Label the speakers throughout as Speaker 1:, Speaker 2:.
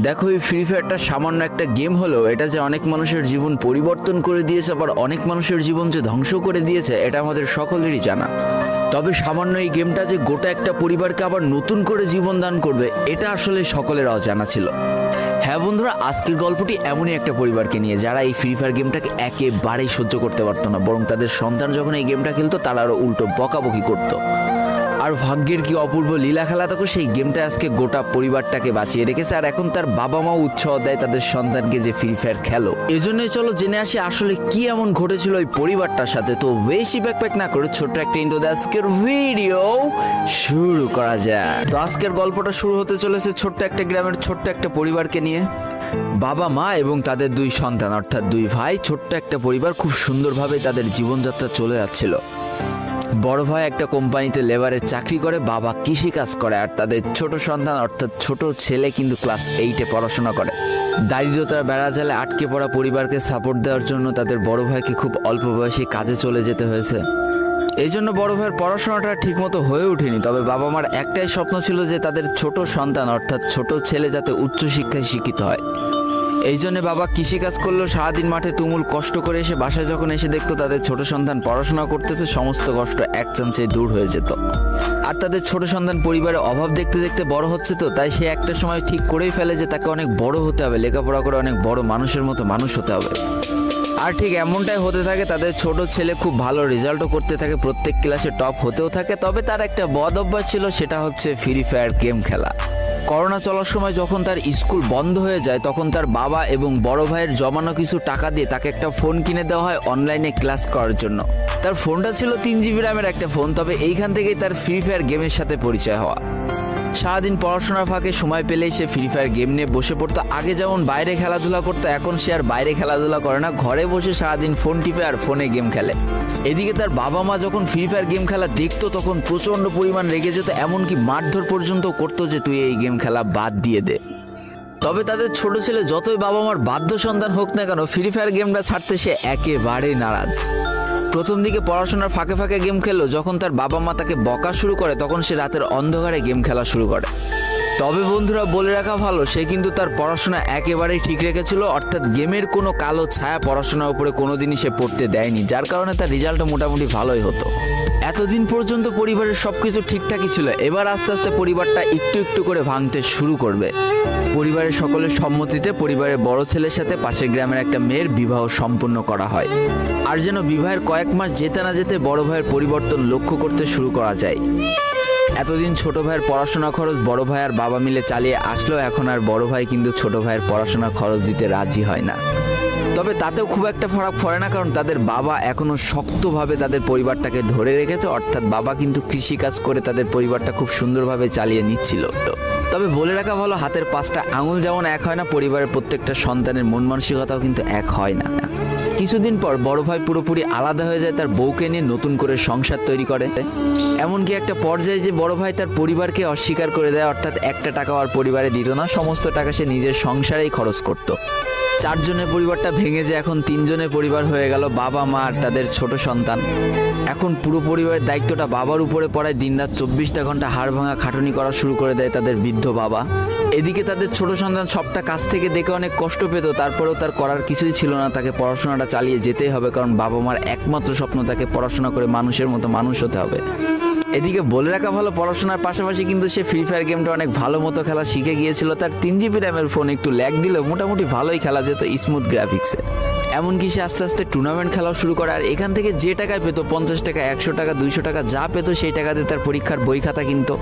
Speaker 1: দেখো, এই ফ্রি ফায়ারটা সামান্য একটা গেম হলেও এটা যে অনেক মানুষের জীবন পরিবর্তন করে দিয়েছে, আবার অনেক মানুষের জীবন যে ধ্বংস করে দিয়েছে, এটা আমাদের সকলেরই জানা। তবে সামান্য এই গেমটা যে গোটা একটা পরিবারকে আবার নতুন করে জীবন দান করবে, এটা আসলে সকলের অজানা ছিল। হ্যাঁ বন্ধুরা, আজকের গল্পটি এমনই একটা পরিবারকে নিয়ে যারা এই ফ্রি ফায়ার গেমটাকে একেবারেই সহ্য করতে পারতো না, বরং তাদের সন্তান যখন এই গেমটা খেলতো তারা আরও উল্টো বকাবকি করতো। আর ভাগ্যের কি অপূর্ব লীলা খেলা, তখন সেই গেমটা আজকে গোটা পরিবারটাকে বাঁচিয়ে রেখেছে। আর এখন তার বাবা মাও উৎসাহ দেয় তাদের সন্তানকে যে ফ্রি ফায়ার খেলো। এজন্যই চলো জেনে আসি আসলে কি এমন ঘটেছিল ওই পরিবারটার সাথে। তো বেশি ব্যাকপ্যাক না করে ছোট্ট একটা ইন্ট্রো দিয়ে আজকের ভিডিও শুরু করা যায়। তো আজকের গল্পটা শুরু হতে চলেছে ছোট্ট একটা গ্রামের ছোট্ট একটা পরিবারকে নিয়ে। বাবা মা এবং তাদের দুই সন্তান অর্থাৎ দুই ভাই, ছোট্ট একটা পরিবার, খুব সুন্দরভাবে তাদের জীবনযাত্রা চলে যাচ্ছিল। বড় ভাই একটা কোম্পানিতে লেবারের চাকরি করে, বাবা কৃষি কাজ করে, আর তাদের ছোট সন্তান অর্থাৎ ছোট ছেলে কিন্তু ক্লাস 8-এ পড়াশোনা করে। দারিদ্রতার বেড়াজালে আটকে পড়া পরিবারকে সাপোর্ট দেওয়ার জন্য তাদের বড় ভাইকে খুব অল্প বয়সে কাজে চলে যেতে হয়েছে। এই জন্য বড় ভাইয়ের পড়াশোনাটা ঠিকমতো হয়ে ওঠেনি। তবে বাবা মার একটাই স্বপ্ন ছিল যে তাদের ছোট সন্তান অর্থাৎ ছোট ছেলে যাতে উচ্চশিক্ষায় শিক্ষিত হয়। এই জন্য বাবা কৃষিকাজ করলেও সারাদিন মাঠে তুমুল কষ্ট করে এসে বাসায় যখন এসে দেখতো তাদের ছোট সন্তান পড়াশোনা করতেছে, সমস্ত কষ্ট এক চান্সে দূর হয়ে যেত। আর তাদের ছোট সন্তান পরিবারের অভাব দেখতে দেখতে বড় হচ্ছে, তো তাই সে একটা সময় ঠিক করেই ফেলে যে তাকে অনেক বড় হতে হবে, লেখাপড়া করে অনেক বড় মানুষের মতো মানুষ হতে হবে। আর ঠিক এমনটাই হতে থাকে। তাদের ছোট ছেলে খুব ভালো রেজাল্টও করতে থাকে, প্রত্যেক ক্লাসে টপ হতেও থাকে। তবে তার একটা বদ অভ্যাস ছিল, সেটা হচ্ছে ফ্রি ফায়ার গেম খেলা। করোনা চলার সময় যখন তার স্কুল বন্ধ হয়ে যায়, তখন তার বাবা এবং বড় ভাইয়ের জমানো কিছু টাকা দিয়ে তাকে একটা ফোন কিনে দেওয়া হয় অনলাইনে ক্লাস করার জন্য। তার ফোনটা ছিল 3 GB র্যামের একটা ফোন। তবে এইখান থেকেই তার ফ্রি ফায়ার গেমের সাথে পরিচয় হওয়া। সারাদিন পড়াশোনার ফাঁকে সময় পেলেই সে ফ্রি ফায়ার গেম নিয়ে বসে পড়তো। আগে যেমন বাইরে খেলাধুলা করতো, এখন সে আর বাইরে খেলাধুলা করে না, ঘরে বসে সারাদিন ফোন টিপে আর ফোনে গেম খেলে। এদিকে তার বাবা মা যখন ফ্রি ফায়ার গেম খেলা দেখতো তখন প্রচণ্ড পরিমাণ রেগে যেত, এমনকি মারধর পর্যন্ত করতো যে তুই এই গেম খেলা বাদ দিয়ে দে। তবে তাদের ছোট ছেলে যতই বাবা মার বাধ্য সন্তান হোক না কেন, ফ্রি ফায়ার গেমটা ছাড়তে সে একেবারেই নারাজ। প্রথম দিকে পড়াশোনার ফাঁকে ফাঁকে গেম খেললো, যখন তার বাবা মা তাকে বকা শুরু করে তখন সে রাতের অন্ধকারে গেম খেলা শুরু করে। তবে বন্ধুরা, বলে রাখা ভালো, সে কিন্তু তার পড়াশোনা একেবারেই ঠিক রেখেছিল, অর্থাৎ গেমের কোনো কালো ছায়া পড়াশোনার উপরে কোনোদিনই সে পড়তে দেয়নি, যার কারণে তার রেজাল্টও মোটামুটি ভালোই হতো। এতদিন পর্যন্ত পরিবারের সবকিছু ঠিকঠাকই ছিল। এবার আস্তে আস্তে পরিবারটা একটু একটু করে ভাঙতে শুরু করবে। পরিবারের সকলের সম্মতিতে পরিবারের বড় ছেলের সাথে পাশের গ্রামের একটা মেয়ের বিবাহ সম্পন্ন করা হয়। আর যেন বিবাহের কয়েক মাস যেতে না যেতে বড় ভাইয়ের পরিবর্তন লক্ষ্য করতে শুরু করা যায়। এতদিন ছোট ভাইয়ের পড়াশোনা খরচ বড় ভাই আর বাবা মিলে চালিয়ে আসলেও এখন আর বড় ভাই কিন্তু ছোট ভাইয়ের পড়াশোনা খরচ দিতে রাজি হয় না। তবে তাতেও খুব একটা ফারাক পড়ে না, কারণ তাদের বাবা এখনো শক্তভাবে তাদের পরিবারটাকে ধরে রেখেছে, অর্থাৎ বাবা কিন্তু কৃষিকাজ করে তাদের পরিবারটা খুব সুন্দরভাবে চালিয়ে নিচ্ছিল। তবে বলে রাখা ভালো, হাতের 5টা আঙুল যেমন এক হয় না, পরিবারের প্রত্যেকটা সন্তানের মন মানসিকতাও কিন্তু এক হয় না। কিছুদিন পর বড় ভাই পুরোপুরি আলাদা হয়ে যায়, তার বউকে নিয়ে নতুন করে সংসার তৈরি করে। এমনকি একটা পর্যায়ে যে বড় ভাই তার পরিবারকে অস্বীকার করে দেয়, অর্থাৎ একটা টাকাও আর পরিবারে দিত না, সমস্ত টাকা সে নিজের সংসারেই খরচ করত। 4 জনের পরিবারটা ভেঙে যায় এখন 3 জনের পরিবার হয়ে গেল, বাবা মা আর তাদের ছোট সন্তান। এখন পুরো পরিবারের দায়িত্বটা বাবার উপরে পড়ায়। দিনরাত 24টা ঘন্টা হাড় ভাঙা খাটুনি করা শুরু করে দেয় তাদের বৃদ্ধ বাবা। এদিকে তাদের ছোট সন্তান সবটা কাছ থেকে দেখে অনেক কষ্ট পেত, তারপরেও তার করার কিছুই ছিল না, তাকে পড়াশোনাটা চালিয়ে যেতেই হবে, কারণ বাবা মার একমাত্র স্বপ্ন তাকে পড়াশোনা করে মানুষের মতো মানুষ হতে হবে। এদিকে বলে রাখা ভালো, পড়াশোনার পাশাপাশি কিন্তু সে ফ্রি ফায়ার গেমটা অনেক ভালো মতো খেলা শিখে গিয়েছিল। তার 3 GB র্যামের ফোন একটু ল্যাগ দিলেও মোটামুটি ভালোই খেলা যেত স্মুথ গ্রাফিক্সে। এমনকি সে আস্তে আস্তে টুর্নামেন্ট খেলাও শুরু করে। আর এখান থেকে যে টাকায় পেতো, 50 টাকা, 100 টাকা, 200 টাকা যা পেতো, সেই টাকাতে তার পরীক্ষার বই খাতা কিনতো,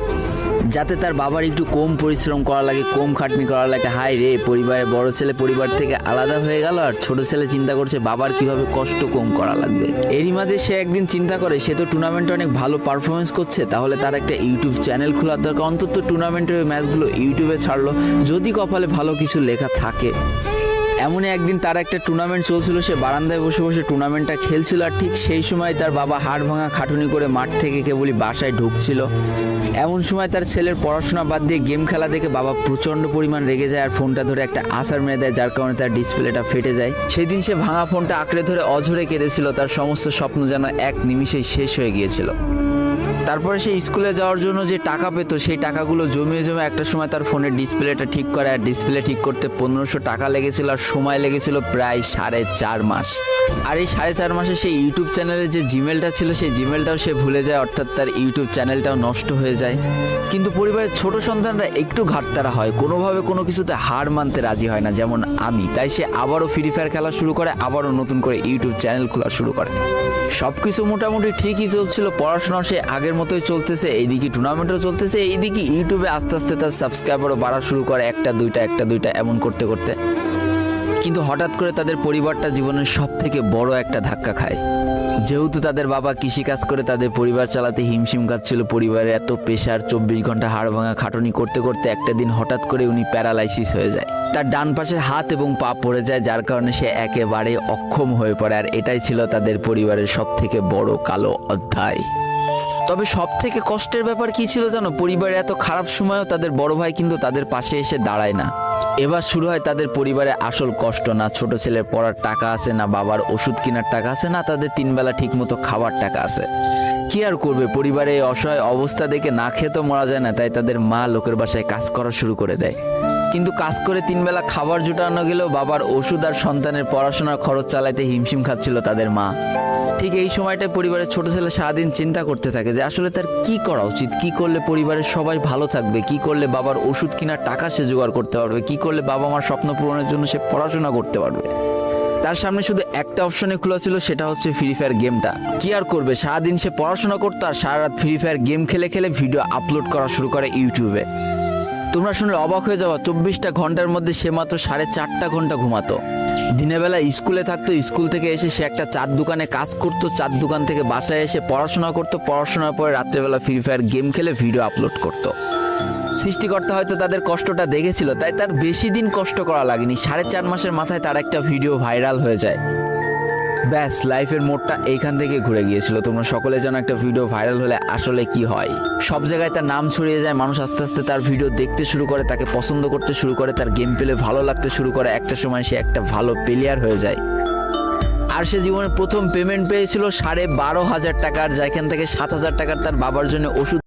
Speaker 1: যাতে তার বাবার একটু কম পরিশ্রম করা লাগে, কম খাটনি করা লাগে। হাই রে, পরিবারের বড় ছেলে পরিবার থেকে আলাদা হয়ে গেল, আর ছোট ছেলে চিন্তা করছে বাবার কিভাবে কষ্ট কম করা লাগবে। এরই মাঝে সে একদিন চিন্তা করে, সে তো টুর্নামেন্টে অনেক ভালো পারফরমেন্স করছে, তাহলে তার একটা ইউটিউব চ্যানেল খোলার দরকার। অন্তত টুর্নামেন্টের ম্যাচগুলো ইউটিউবে ছাড়লো, যদি কপালে ভালো কিছু লেখা থাকে। এমনই একদিন তার একটা টুর্নামেন্ট চলছিল, সে বারান্দায় বসে বসে টুর্নামেন্টটা খেলছিল। আর ঠিক সেই সময় তার বাবা হাড় ভাঙা খাটুনি করে মাঠ থেকে কেবলই বাসায় ঢুকছিল। এমন সময় তার ছেলের পড়াশোনা বাদ দিয়ে গেম খেলা দেখে বাবা প্রচণ্ড পরিমাণ রেগে যায় আর ফোনটা ধরে একটা আছাড় মেরে দেয়, যার কারণে তার ডিসপ্লেটা ফেটে যায়। সেই দিন সে ভাঙা ফোনটা আঁকড়ে ধরে অঝরে কেঁদেছিল, তার সমস্ত স্বপ্ন যেন এক নিমিষেই শেষ হয়ে গিয়েছিল। তারপরে সে স্কুলে যাওয়ার জন্য যে টাকা পেত সেই টাকাগুলো জমিয়ে জমে একটা সময় তার ফোনের ডিসপ্লেটা ঠিক করে, আর ডিসপ্লে ঠিক করতে 1500 টাকা লেগেছিল, আর সময় লেগেছিল প্রায় 4.5 মাস। আর এই 4.5 মাসে সেই ইউটিউব চ্যানেলের যে জিমেলটা ছিল সেই জিমেলটাও সে ভুলে যায়, অর্থাৎ তার ইউটিউব চ্যানেলটাও নষ্ট হয়ে যায়। কিন্তু পরিবারের ছোট সন্তানরা একটু ঘাটতারা হয়, কোনোভাবে কোনো কিছুতে হার মানতে রাজি হয় না, যেমন আমি। তাই সে আবারও ফ্রি ফায়ার খেলা শুরু করে, আবারও নতুন করে ইউটিউব চ্যানেল খোলা শুরু করে। সব কিছু মোটামুটি ঠিকই চলছিল, পড়াশোনাও সে আগের মতোই চলতেছে, এইদিকে টুর্নামেন্টও চলতেছে, এইদিকে ইউটিউবে আস্তে আস্তে তার সাবস্ক্রাইবারও বাড়া শুরু করে, একটা দুইটা এমন করতে করতে। কিন্তু হঠাৎ করে তাদের পরিবারটা জীবনের সব থেকে বড় একটা ধাক্কা খায়। যেহেতু তাদের বাবা কৃষিকাজ করে তাদের পরিবার চালাতে হিমশিম খাচ্ছিল, পরিবারের এত প্রেশার, 24 ঘন্টা হাড় ভাঙা খাটুনি করতে করতে একটা দিন হঠাৎ করে উনি প্যারালাইসিস হয়ে যায়। তার ডান পাশের হাত এবং পা পড়ে যায়, যার কারণে সে একেবারে অক্ষম হয়ে পড়ে। আর এটাই ছিল তাদের পরিবারের সব থেকে বড় কালো অধ্যায়। তবে সব থেকে কষ্টের ব্যাপার কি ছিল জানো? পরিবারের এত খারাপ সময়ও তাদের বড় ভাই কিন্তু তাদের পাশে এসে দাঁড়ায় না। এবার শুরু হয় তাদের পরিবারের আসল কষ্ট। না ছোট ছেলের পড়ার টাকা আছে, না বাবার ওষুধ কেনার টাকা আছে, না তাদের 3 বেলা ঠিক মতো খাবার টাকা আছে। কি আর করবে, পরিবারে এই অসহায় অবস্থা দেখে না খেয়ে তো মরা যায় না, তাই তাদের মা লোকের বাসায় কাজ করা শুরু করে দেয়। কিন্তু কাজ করে 3 বেলা খাবার জোটানো গেলেও বাবার ওষুধ আর সন্তানের পড়াশোনার খরচ চালাইতে হিমশিম খাচ্ছিল তাদের মা। ঠিক এই সময়টায় পরিবারের ছোট ছেলে সারাদিন চিন্তা করতে থাকে যে আসলে তার কি করা উচিত, কি করলে পরিবারের সবাই ভালো থাকবে, কি করলে বাবার ওষুধ কেনার টাকা সে জোগাড় করতে পারবে, কি করলে বাবা মার স্বপ্ন পূরণের জন্য সে পড়াশোনা করতে পারবে। তার সামনে শুধু একটা অপশনে খোলা ছিল, সেটা হচ্ছে ফ্রি ফায়ার গেমটা। কি আর করবে, সারাদিন সে পড়াশোনা করতো আর সারা রাত ফ্রি ফায়ার গেম খেলে খেলে ভিডিও আপলোড করা শুরু করে ইউটিউবে। তোমরা শুনলে অবাক হয়ে যাওয়া, 24টা ঘন্টার মধ্যে সে মাত্র 4.5 ঘন্টা ঘুমাতো। দিনের বেলা স্কুলে থাকতো, স্কুল থেকে এসে সে একটা চার দোকানে কাজ করতো, চার দোকান থেকে বাসায় এসে পড়াশোনা করতো, পড়াশোনার পরে রাত্রেবেলা ফ্রি ফায়ার গেম খেলে ভিডিও আপলোড করতো। সৃষ্টিকর্তা হয়তো তাদের কষ্টটা দেখেছিল, তাই তার বেশি দিন কষ্ট করা লাগেনি। 4.5 মাসের মাথায় তার একটা ভিডিও ভাইরাল হয়ে যায়। ব্যাস, লাইফের মোড়টা এইখান থেকে ঘুরে গিয়েছিল। তোমরা সকলে জানো একটা ভিডিও ভাইরাল হলে আসলে কি হয়। সব জায়গায় তার নাম ছড়িয়ে যায়, মানুষ আস্তে আস্তে তার ভিডিও দেখতে শুরু করে, তাকে পছন্দ করতে শুরু করে, তার গেম প্লে ভালো লাগতে শুরু করে। একটা সময় সে একটা ভালো প্লেয়ার হয়ে যায়। আর সে জীবনে প্রথম পেমেন্ট পেয়েছিল 12,500 টাকার, যেখান থেকে 7,000 টাকার তার বাবার জন্য ওষুধ